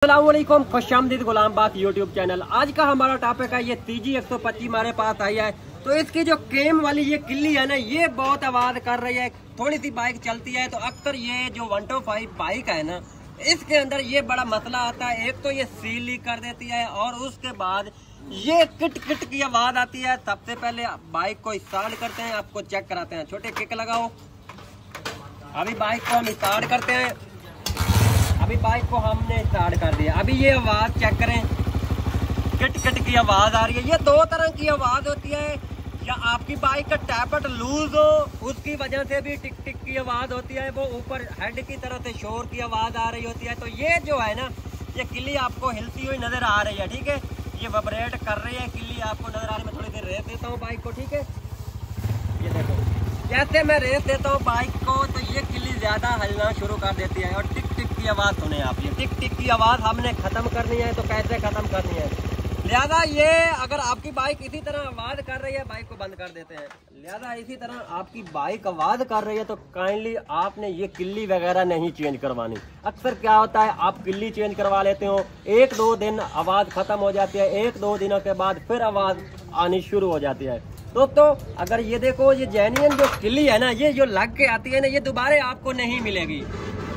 अस्सलामुअलैकुम, खुशामदीद गुलामबाग YouTube channel. आज का हमारा टॉपिक है ये TG 125 हमारे पास आई है। तो इसकी जो केम वाली ये किल्ली है ना, ये बहुत आवाज कर रही है। थोड़ी सी बाइक चलती है तो अक्सर ये जो 125 बाइक है ना, इसके अंदर ये बड़ा मसला आता है। एक तो ये सील लीक कर देती है और उसके बाद ये किट किट की आवाज आती है। सबसे पहले बाइक को स्टार्ट करते हैं, आपको चेक कराते हैं। छोटे किक लगाओ। अभी बाइक को हम स्टार्ट करते हैं। अभी बाइक को हमने स्टार्ट कर दिया। अभी ये आवाज चेक करें, किट किट की आवाज आ रही है। ये दो तरह की आवाज होती है, या आपकी बाइक का टैपट लूज हो उसकी वजह से भी टिक टिक की आवाज होती है, वो ऊपर हेड की तरफ से शोर की आवाज आ रही होती है। तो ये जो है ना, ये किल्ली आपको हिलती हुई नजर आ रही है। ठीक है, ये वाइब्रेट कर रही है किल्ली, आपको नजर आ रही है। मैं थोड़ी देर रेस देता हूँ बाइक को। ठीक है, ये देखो, जैसे मैं रेस देता हूँ बाइक को तो ये किल्ली ज्यादा हिलना शुरू कर देती है। और टिक टिक की आवाज सुने आप, ये टिक टिक की आवाज हमने खत्म करनी है। तो कैसे खत्म करनी है, लिहाजा ये अगर आपकी बाइक इसी तरह आवाज कर रही है, बाइक को बंद कर देते हैं। लिहाजा इसी तरह आपकी बाइक आवाज कर रही है तो काइंडली आपने ये किल्ली वगैरह नहीं चेंज करवानी। अक्सर क्या होता है, आप किल्ली चेंज करवा लेते हो, 1-2 दिन आवाज खत्म हो जाती है, 1-2 दिनों के बाद फिर आवाज आनी शुरू हो जाती है। दोस्तों अगर ये देखो, ये जेन्युइन जो किल्ली है ना, ये जो लग के आती है ना, ये दोबारा आपको नहीं मिलेगी,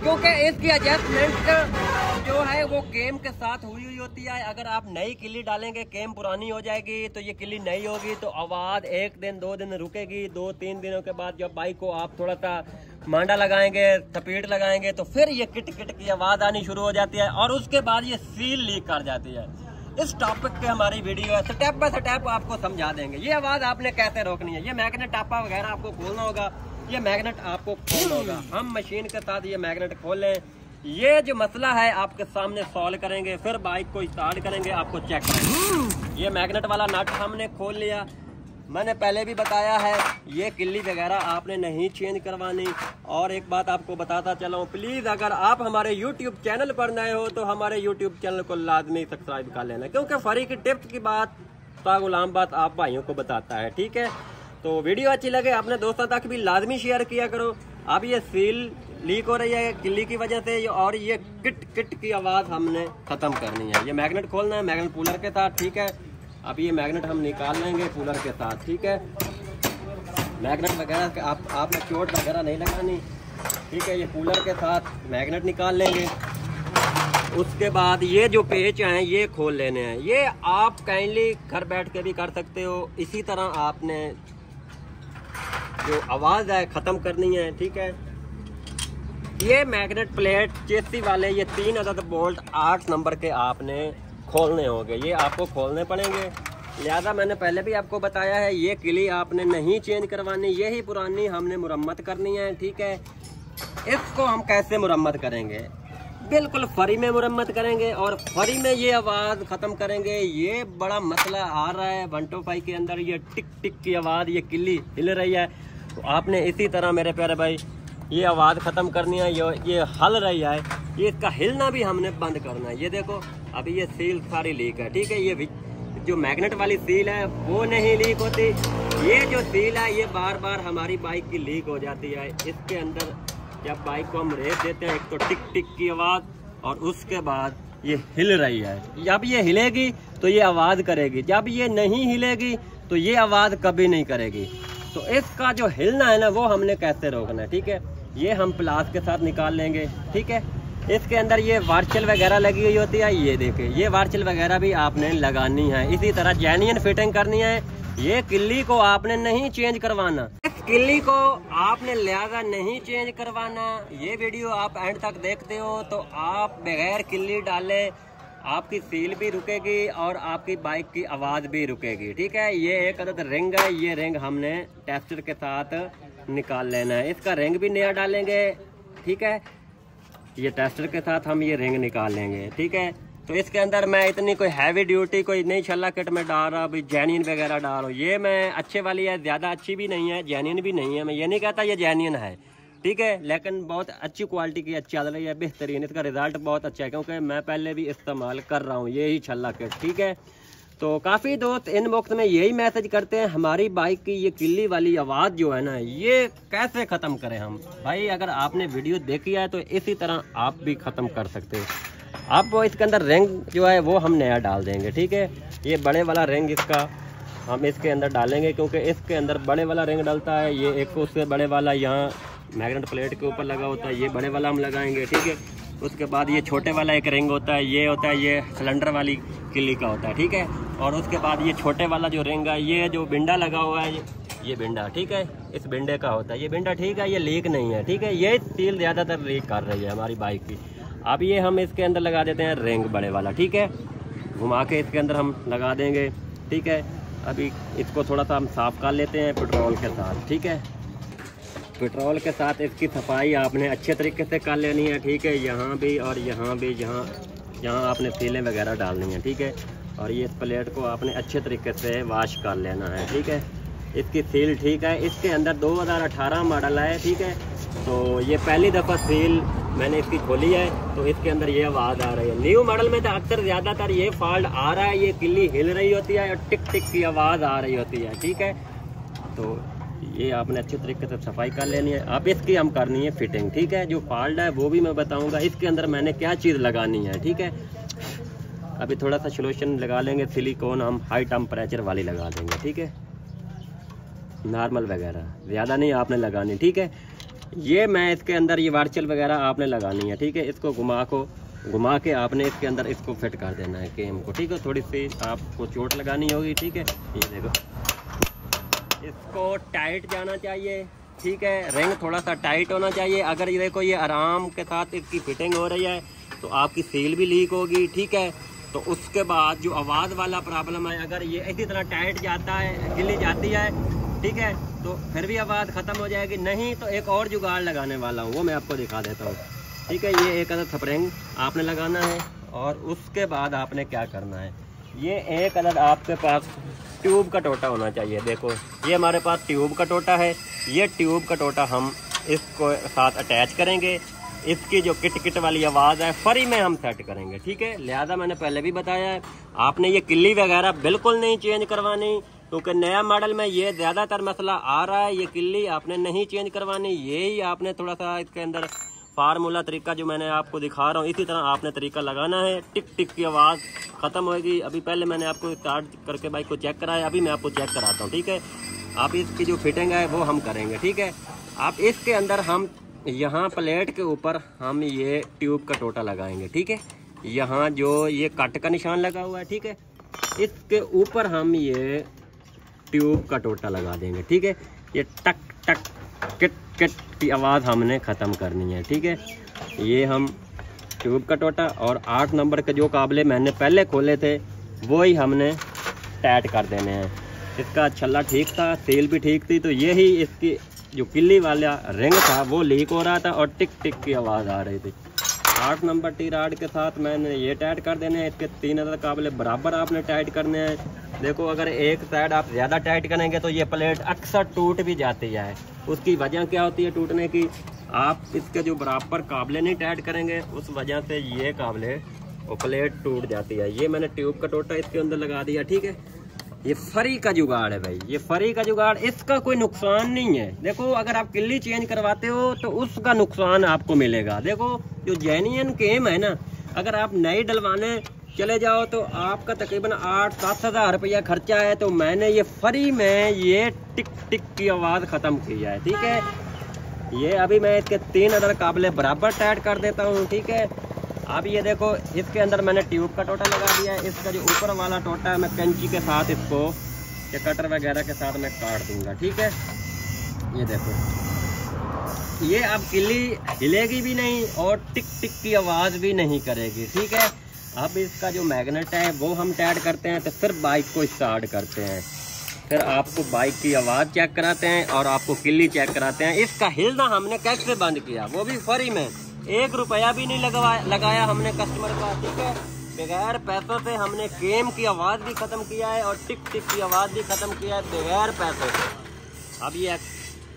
क्योंकि इसकी एडजस्टमेंट जो है वो केम के साथ हुई होती है। अगर आप नई किल्ली डालेंगे, केम पुरानी हो जाएगी, तो ये किल्ली नई होगी तो आवाज 1 दिन 2 दिन रुकेगी। 2-3 दिनों के बाद जब बाइक को आप थोड़ा सा मांडा लगाएंगे, थपेट लगाएंगे, तो फिर ये किट किट की आवाज आनी शुरू हो जाती है और उसके बाद ये सील लीक कर जाती है। इस टॉपिक पे हमारी वीडियो है, स्टेप बाय स्टेप आपको समझा देंगे ये आवाज आपने कैसे रोकनी है। ये मैग्नेट टापा वगैरह आपको खोलना होगा, ये मैग्नेट आपको खोलना होगा। हम मशीन के साथ ये मैग्नेट खोल लें, ये जो मसला है आपके सामने सॉल्व करेंगे, फिर बाइक को स्टार्ट करेंगे, आपको चेक करेंगे। ये मैग्नेट वाला नट हमने खोल लिया। मैंने पहले भी बताया है, ये किल्ली वगैरह आपने नहीं चेंज करवानी। और एक बात आपको बताता चलाऊं, प्लीज अगर आप हमारे YouTube चैनल पर नए हो तो हमारे YouTube चैनल को लाजमी सब्सक्राइब कर लेना, क्योंकि फ्री की टिप्स की बात गुलाम बात आप भाइयों को बताता है। ठीक है, तो वीडियो अच्छी लगे अपने दोस्तों तक भी लाजमी शेयर किया करो। अब ये सील लीक हो रही है किल्ली की वजह से, और ये किट किट की आवाज हमने खत्म करनी है। ये मैग्नेट खोलना है, मैग्नेट कूलर के साथ। ठीक है, अब ये मैग्नेट हम निकाल लेंगे कूलर के साथ। ठीक है, मैग्नेट वगैरह आपने चोट वगैरह नहीं लगानी। ठीक है, ये कूलर के साथ मैग्नेट निकाल लेंगे। उसके बाद ये जो पेच हैं ये खोल लेने हैं। ये आप काइंडली घर बैठ के भी कर सकते हो। इसी तरह आपने जो आवाज़ है ख़त्म करनी है। ठीक है, ये मैग्नेट प्लेट चेसी वाले ये 3 अदद बोल्ट 8 नंबर के आपने खोलने होंगे, ये आपको खोलने पड़ेंगे। लिहाजा मैंने पहले भी आपको बताया है, ये किल्ली आपने नहीं चेंज करवानी, यही पुरानी हमने मुरम्मत करनी है। ठीक है, इसको हम कैसे मुरम्मत करेंगे, बिल्कुल फ्री में मुरम्मत करेंगे और फ्री में ये आवाज़ ख़त्म करेंगे। ये बड़ा मसला आ रहा है 125 के अंदर, ये टिक टिक की आवाज़, ये किल्ली हिल रही है। तो आपने इसी तरह मेरे प्यारे भाई ये आवाज़ ख़त्म करनी है। ये हल रही है, ये इसका हिलना भी हमने बंद करना है। ये देखो, अभी ये सील सारी लीक है। ठीक है, ये जो मैग्नेट वाली सील है वो नहीं लीक होती, ये जो सील है ये बार बार हमारी बाइक की लीक हो जाती है। इसके अंदर जब बाइक को हम रेस देते हैं, एक तो टिक टिक की आवाज़ और उसके बाद ये हिल रही है। जब ये हिलेगी तो ये आवाज़ करेगी, जब ये नहीं हिलेगी तो ये आवाज़ कभी नहीं करेगी। तो इसका जो हिलना है ना, वो हमने कैसे रोकना है। ठीक है, ये हम प्लास के साथ निकाल लेंगे। ठीक है, इसके अंदर ये वार्चल वगैरह लगी हुई होती है, ये देखें, ये वार्चल वगैरह भी आपने लगानी है। इसी तरह जेन्युइन फिटिंग करनी है। ये किल्ली को आपने नहीं चेंज करवाना, इस किल्ली को आपने लिहाजा नहीं चेंज करवाना। ये वीडियो आप एंड तक देखते हो तो आप बगैर किल्ली डाले आपकी सील भी रुकेगी और आपकी बाइक की आवाज़ भी रुकेगी। ठीक है, ये एक अदद रिंग है, ये रिंग हमने टेस्टर के साथ निकाल लेना है। इसका रिंग भी नया डालेंगे। ठीक है, ये टेस्टर के साथ हम ये रिंग निकाल लेंगे। ठीक है, तो इसके अंदर मैं इतनी कोई हैवी ड्यूटी कोई नई छल्ला किट में डाल रहा, भाई जेन्युइन वगैरह डाल रहा हूँ। ये मैं अच्छे वाली है, ज़्यादा अच्छी भी नहीं है, जेन्युइन भी नहीं है। मैं ये नहीं कहता ये जेन्युइन है, ठीक है, लेकिन बहुत अच्छी क्वालिटी की चल रही है, बेहतरीन। इसका रिजल्ट बहुत अच्छा है, क्योंकि मैं पहले भी इस्तेमाल कर रहा हूँ यही छल्ला किट। ठीक है, तो काफ़ी दोस्त इनबॉक्स में यही मैसेज करते हैं, हमारी बाइक की ये किल्ली वाली आवाज़ जो है ना, ये कैसे ख़त्म करें हम। भाई अगर आपने वीडियो देखी है तो इसी तरह आप भी ख़त्म कर सकते हो। अब इसके अंदर रिंग जो है वो हम नया डाल देंगे, ठीक है। ये बड़े वाला रिंग इसका हम इसके अंदर डालेंगे, क्योंकि इसके अंदर बड़े वाला रिंग डलता है। ये एक उससे बड़े वाला यहाँ मैग्नेट प्लेट के ऊपर लगा होता है, ये बड़े वाला हम लगाएंगे, ठीक है। उसके बाद ये छोटे वाला एक रिंग होता है, ये होता है ये सिलेंडर वाली किल्ली का होता है, ठीक है। और उसके बाद ये छोटे वाला जो रिंग है, ये जो बिंडा लगा हुआ है, ये बिंडा, ठीक है, इस बिंडे का होता है ये बिंडा, ठीक है। ये लीक नहीं है, ठीक है। ये सील ज़्यादातर लीक कर रही है हमारी बाइक की। अब ये हम इसके अंदर लगा देते हैं रिंग बड़े वाला, ठीक है। घुमा के इसके अंदर हम लगा देंगे, ठीक है। अभी इसको थोड़ा सा हम साफ़ कर लेते हैं पेट्रोल के साथ, ठीक है। पेट्रोल के साथ इसकी सफाई आपने अच्छे तरीके से कर लेनी है, ठीक है। यहाँ भी और यहाँ भी, यहाँ आपने सीलें वगैरह डालनी है, ठीक है। और ये इस प्लेट को आपने अच्छे तरीके से वॉश कर लेना है, ठीक है। इसकी सील ठीक है। इसके अंदर 2018 मॉडल है, ठीक है। तो ये पहली दफ़ा सील मैंने इसकी खोली है, तो इसके अंदर ये आवाज़ आ रही है। न्यू मॉडल में तो अक्सर ज़्यादातर ये फॉल्ट आ रहा है, ये किल्ली हिल रही होती है और टिक टिक की आवाज़ आ रही होती है, ठीक है। तो ये आपने अच्छे तरीके से सफाई कर लेनी है। अब इसकी हम करनी है फिटिंग, ठीक है। जो फॉल्ट है वो भी मैं बताऊंगा, इसके अंदर मैंने क्या चीज़ लगानी है, ठीक है। अभी थोड़ा सा सोल्यूशन लगा लेंगे, सिलिकॉन हम हाई टेम्परेचर वाली लगा देंगे, ठीक है। नॉर्मल वगैरह ज़्यादा नहीं आपने लगानी, ठीक है। ये मैं इसके अंदर ये वार्चल वगैरह आपने लगानी है, ठीक है। इसको घुमा के आपने इसके अंदर इसको फिट कर देना है केम को, ठीक है। थोड़ी सी आपको चोट लगानी होगी, ठीक है। ये देखो, इसको टाइट जाना चाहिए, ठीक है। रिंग थोड़ा सा टाइट होना चाहिए। अगर ये देखो ये आराम के साथ इसकी फिटिंग हो रही है तो आपकी सील भी लीक होगी, ठीक है। तो उसके बाद जो आवाज़ वाला प्रॉब्लम है, अगर ये इसी तरह टाइट जाता है, गिल्ली जाती है, ठीक है, तो फिर भी आवाज़ ख़त्म हो जाएगी। नहीं तो एक और जुगाड़ लगाने वाला हूँ, वो मैं आपको दिखा देता हूँ, ठीक है। ये एक अदद स्प्रिंग आपने लगाना है और उसके बाद आपने क्या करना है, ये एक अदद आपके पास ट्यूब का टोटा होना चाहिए। देखो ये हमारे पास ट्यूब का टोटा है। ये ट्यूब का टोटा हम इसको साथ अटैच करेंगे। इसकी जो किट वाली आवाज़ है फ्री में हम सेट करेंगे, ठीक है। लिहाजा मैंने पहले भी बताया है, आपने ये किल्ली वगैरह बिल्कुल नहीं चेंज करवानी, क्योंकि नया मॉडल में ये ज़्यादातर मसला आ रहा है। ये किल्ली आपने नहीं चेंज करवानी, यही आपने थोड़ा सा इसके अंदर फार्मूला तरीका जो मैंने आपको दिखा रहा हूँ, इसी तरह आपने तरीका लगाना है। टिक टिक की आवाज़ ख़त्म होगी। अभी पहले मैंने आपको स्टार्ट करके बाइक को चेक कराया, अभी मैं आपको चेक कराता हूँ, ठीक है। आप इसकी जो फिटिंग है वो हम करेंगे, ठीक है। आप इसके अंदर हम यहाँ प्लेट के ऊपर हम ये ट्यूब का टोटा लगाएंगे, ठीक है। यहाँ जो ये कट का निशान लगा हुआ है, ठीक है, इसके ऊपर हम ये ट्यूब का टोटा लगा देंगे, ठीक है। ये टक टक किट किट की आवाज़ हमने ख़त्म करनी है, ठीक है। ये हम ट्यूब का टोटा और 8 नंबर के जो काबले मैंने पहले खोले थे वही हमने टाइट कर देने हैं। इसका छल्ला ठीक था, सील भी ठीक थी, तो यही इसकी जो किल्ली वाला रिंग था वो लीक हो रहा था और टिक टिक की आवाज़ आ रही थी। 8 नंबर टी राड के साथ मैंने ये टाइट कर देने हैं। इसके 3 अदद काबले बराबर आपने टाइट करने हैं। देखो अगर एक साइड आप ज़्यादा टाइट करेंगे तो ये प्लेट अक्सर टूट भी जाती है। उसकी वजह क्या होती है टूटने की, आप इसके जो बराबर काबले नहीं टाइट करेंगे उस वजह से ये काबले और प्लेट टूट जाती है। ये मैंने ट्यूब का टोटा इसके अंदर लगा दिया, ठीक है। ये फ्री का जुगाड़ है भाई, ये फ्री का जुगाड़, इसका कोई नुकसान नहीं है। देखो अगर आप किल्ली चेंज करवाते हो तो उसका नुकसान आपको मिलेगा। देखो जो जेन्युइन केम है ना, अगर आप नई डलवाने चले जाओ तो आपका तकरीबन 8-7 हज़ार रुपया खर्चा है। तो मैंने ये फ्री में ये टिक टिक की आवाज़ ख़त्म की है, ठीक है। ये अभी मैं इसके 3 अदद काबले बराबर टाइट कर देता हूँ, ठीक है। अब ये देखो इसके अंदर मैंने ट्यूब का टोटा लगा दिया है। इसका जो ऊपर वाला टोटा है मैं कैंची के साथ इसको या कटर वगैरह के साथ मैं काट दूंगा, ठीक है। ये देखो ये अब किल्ली हिलेगी भी नहीं और टिक टिक की आवाज़ भी नहीं करेगी, ठीक है। अब इसका जो मैग्नेट है वो हम टाइट करते हैं, तो फिर बाइक को स्टार्ट करते हैं, फिर आपको बाइक की आवाज़ चेक कराते हैं और आपको किल्ली चेक कराते हैं। इसका हिलना हमने कैसे बंद किया, वो भी फ्री में, 1 रुपया भी नहीं लगाया हमने कस्टमर का, ठीक है। बगैर पैसों से हमने केम की आवाज़ भी ख़त्म किया है और टिक टिक की आवाज़ भी ख़त्म किया है बगैर पैसों से। अब ये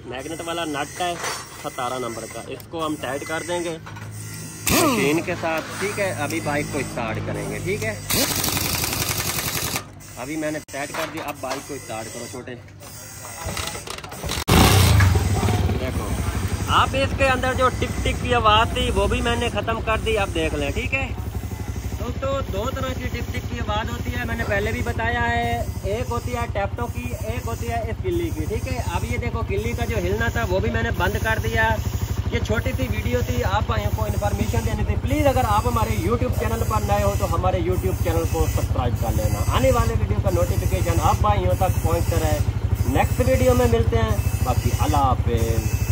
मैग्नेट वाला नट है 17 नंबर का, इसको हम टाइट कर देंगे मशीन के साथ, ठीक है। अभी बाइक को स्टार्ट करेंगे, ठीक है। अभी मैंने टाइट कर दिया, अब बाइक को स्टार्ट करो छोटे। देखो अब इसके अंदर जो टिक टिक की आवाज़ थी वो भी मैंने ख़त्म कर दी, अब देख लें, ठीक है। दोस्तों दो तरह की टिक टिक की आवाज़ होती है, मैंने पहले भी बताया है। एक होती है टैप्टो की, एक होती है इस किल्ली की, ठीक है। अब ये देखो किल्ली का जो हिलना था वो भी मैंने बंद कर दिया। ये छोटी सी वीडियो थी, आप भाइयों को इन्फॉर्मेशन देनी थी। प्लीज़ अगर आप हमारे YouTube चैनल पर नए हो तो हमारे YouTube चैनल को सब्सक्राइब कर लेना। आने वाले वीडियो का नोटिफिकेशन आप भाइयों तक पहुँचता रहे। नेक्स्ट वीडियो में मिलते हैं, बाकी अल्लाह हाफिज़।